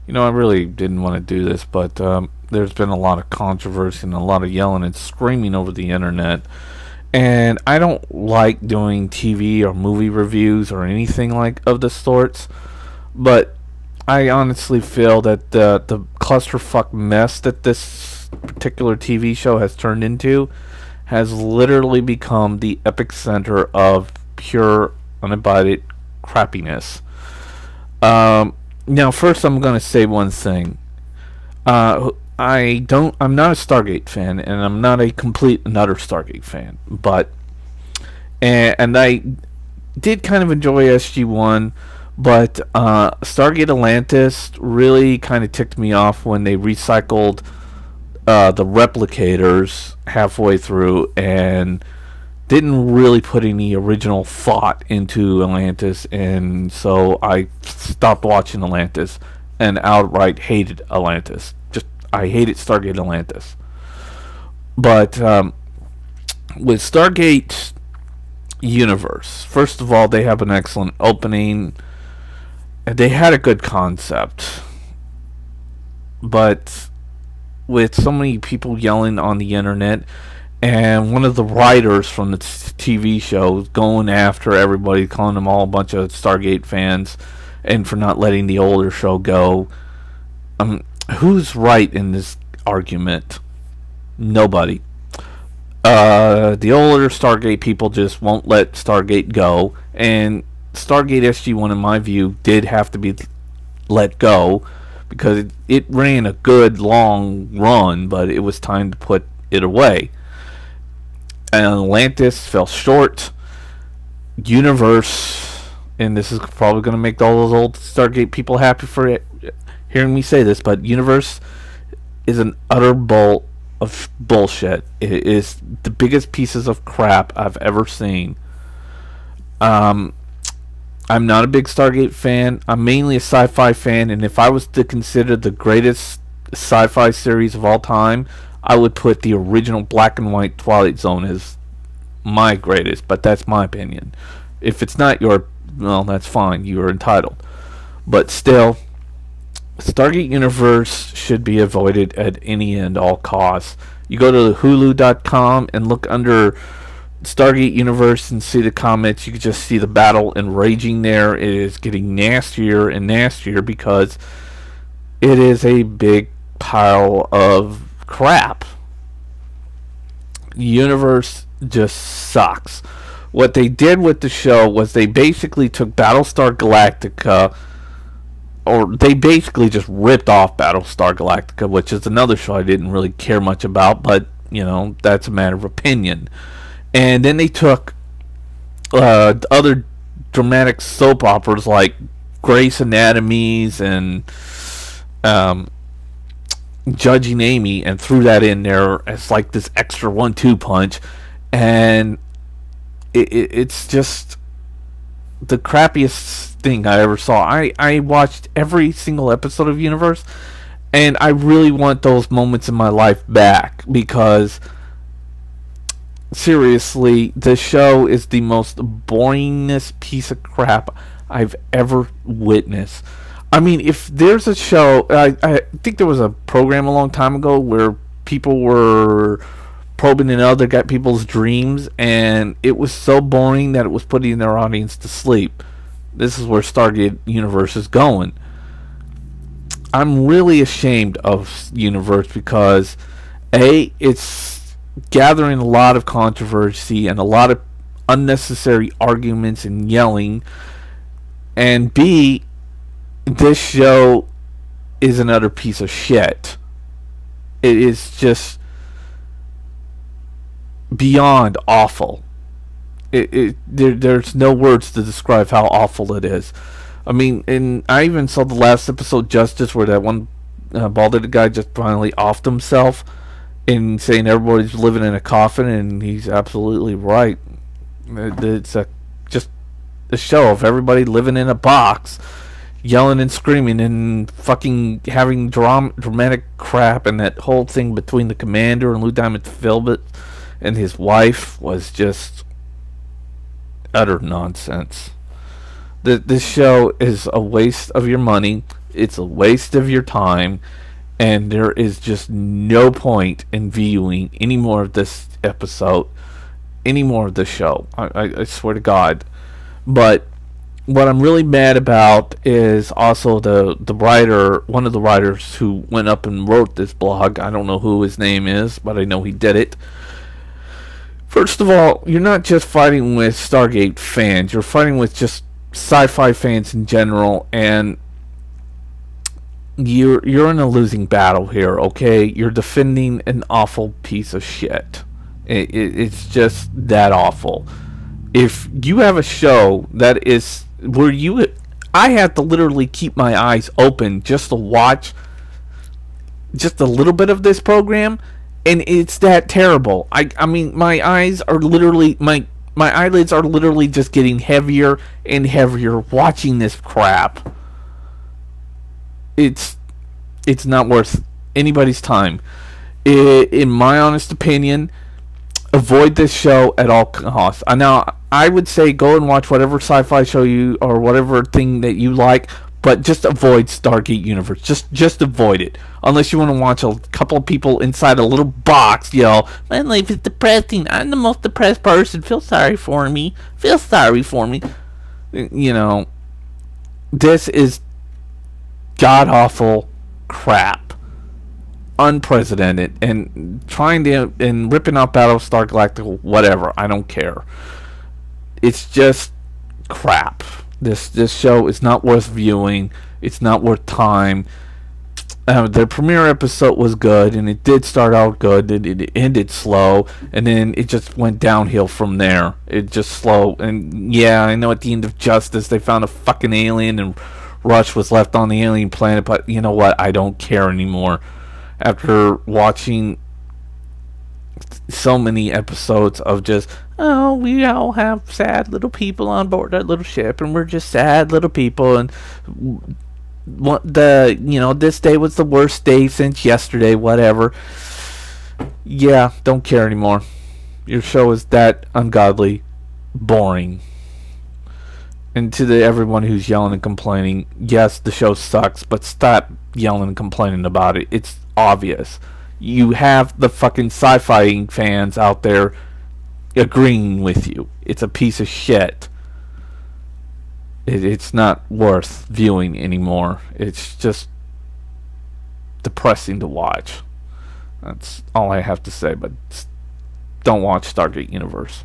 I really didn't want to do this, but there's been a lot of controversy and a lot of yelling and screaming over the internet. And I don't like doing TV or movie reviews or anything like of the sorts, but I honestly feel that the clusterfuck mess that this particular TV show has turned into has literally become the epicenter of pure, unabided crappiness. Now, first, I'm going to say one thing. I'm not a Stargate fan, and I'm not a complete and utter Stargate fan, but, and I did kind of enjoy SG1, but Stargate Atlantis really kind of ticked me off when they recycled the replicators halfway through and didn't really put any original thought into Atlantis, and so I stopped watching Atlantis and outright hated Atlantis. I hated Stargate Atlantis. But with Stargate Universe, first of all, they have an excellent opening. They had a good concept. But with so many people yelling on the internet, and one of the writers from the TV show going after everybody, calling them all a bunch of Stargate fans, and for not letting the older show go. Who's right in this argument? Nobody. The older Stargate people just won't let Stargate go, and Stargate SG1, in my view, did have to be let go because it ran a good long run, but it was time to put it away. And Atlantis fell short. Universe, and this is probably going to make all those old Stargate people happy for it, hearing me say this, but Universe is an utter bowl of bullshit. It is the biggest pieces of crap I've ever seen. I'm not a big Stargate fan. I'm mainly a sci-fi fan, and if I was to consider the greatest sci-fi series of all time, I would put the original black and white Twilight Zone as my greatest, but that's my opinion. If it's not your, well, that's fine. You are entitled. But still, Stargate Universe should be avoided at any and all costs. You go to Hulu.com and look under Stargate Universe and see the comments. You can just see the battle and raging there. It is getting nastier and nastier because it is a big pile of crap. Universe just sucks. What they did with the show was they basically took Battlestar Galactica, or they basically just ripped off Battlestar Galactica, which is another show I didn't really care much about, but, that's a matter of opinion. And then they took other dramatic soap operas like Grey's Anatomies and Judging Amy and threw that in there as like this extra 1-2 punch, and it's just the crappiest thing I ever saw. I watched every single episode of Universe, and I really want those moments in my life back because seriously, the show is the most boringest piece of crap I've ever witnessed. I mean, if there's a show, I think there was a program a long time ago where people were probing in other people's dreams, and it was so boring that it was putting their audience to sleep. This is where Stargate Universe is going. I'm really ashamed of Universe because A, it's gathering a lot of controversy and a lot of unnecessary arguments and yelling, and B, this show is another piece of shit. It is just beyond awful. There's no words to describe how awful it is. I mean, and I even saw the last episode, Justice, where that one bald-headed guy just finally offed himself and saying everybody's living in a coffin, and he's absolutely right. It's just a show of everybody living in a box, yelling and screaming and fucking having dramatic crap, and that whole thing between the commander and Lieutenant Philbert and his wife was just utter nonsense. This show is a waste of your money. It's a waste of your time, and there is just no point in viewing any more of this episode, any more of the show. I swear to God. But what I'm really mad about is also the writer, one of the writers who went up and wrote this blog. I don't know who his name is, but I know he did it. First of all, you're not just fighting with Stargate fans. You're fighting with just sci-fi fans in general, and you're in a losing battle here, okay? You're defending an awful piece of shit. It's just that awful. If you have a show that is where I have to literally keep my eyes open just to watch just a little bit of this program, and it's that terrible. I mean, my eyes are literally, my eyelids are literally just getting heavier and heavier watching this crap. It's not worth anybody's time. In my honest opinion, avoid this show at all costs. Now, I would say go and watch whatever sci-fi show you, or whatever thing that you like, but just avoid Stargate Universe. Just avoid it. Unless you want to watch a couple of people inside a little box yell, "My life is depressing. I'm the most depressed person. Feel sorry for me. Feel sorry for me." You know, this is god-awful crap. Unprecedented. And ripping off Battlestar Galactica, whatever. I don't care. It's just crap. This show is not worth viewing. It's not worth time. The premiere episode was good, and it did start out good. It ended slow, and then it just went downhill from there. It just slow. And yeah, I know at the end of Justice they found a fucking alien, and Rush was left on the alien planet. But you know what? I don't care anymore. After watching so many episodes of just, oh, we all have sad little people on board that little ship, and we're just sad little people, and this day was the worst day since yesterday, whatever. Yeah, don't care anymore. Your show is that ungodly boring. And to everyone who's yelling and complaining, yes, the show sucks, but stop yelling and complaining about it. It's obvious. You have the fucking sci-fi fans out there agreeing with you. It's a piece of shit. It's not worth viewing anymore. It's just depressing to watch. That's all I have to say, but don't watch Stargate Universe.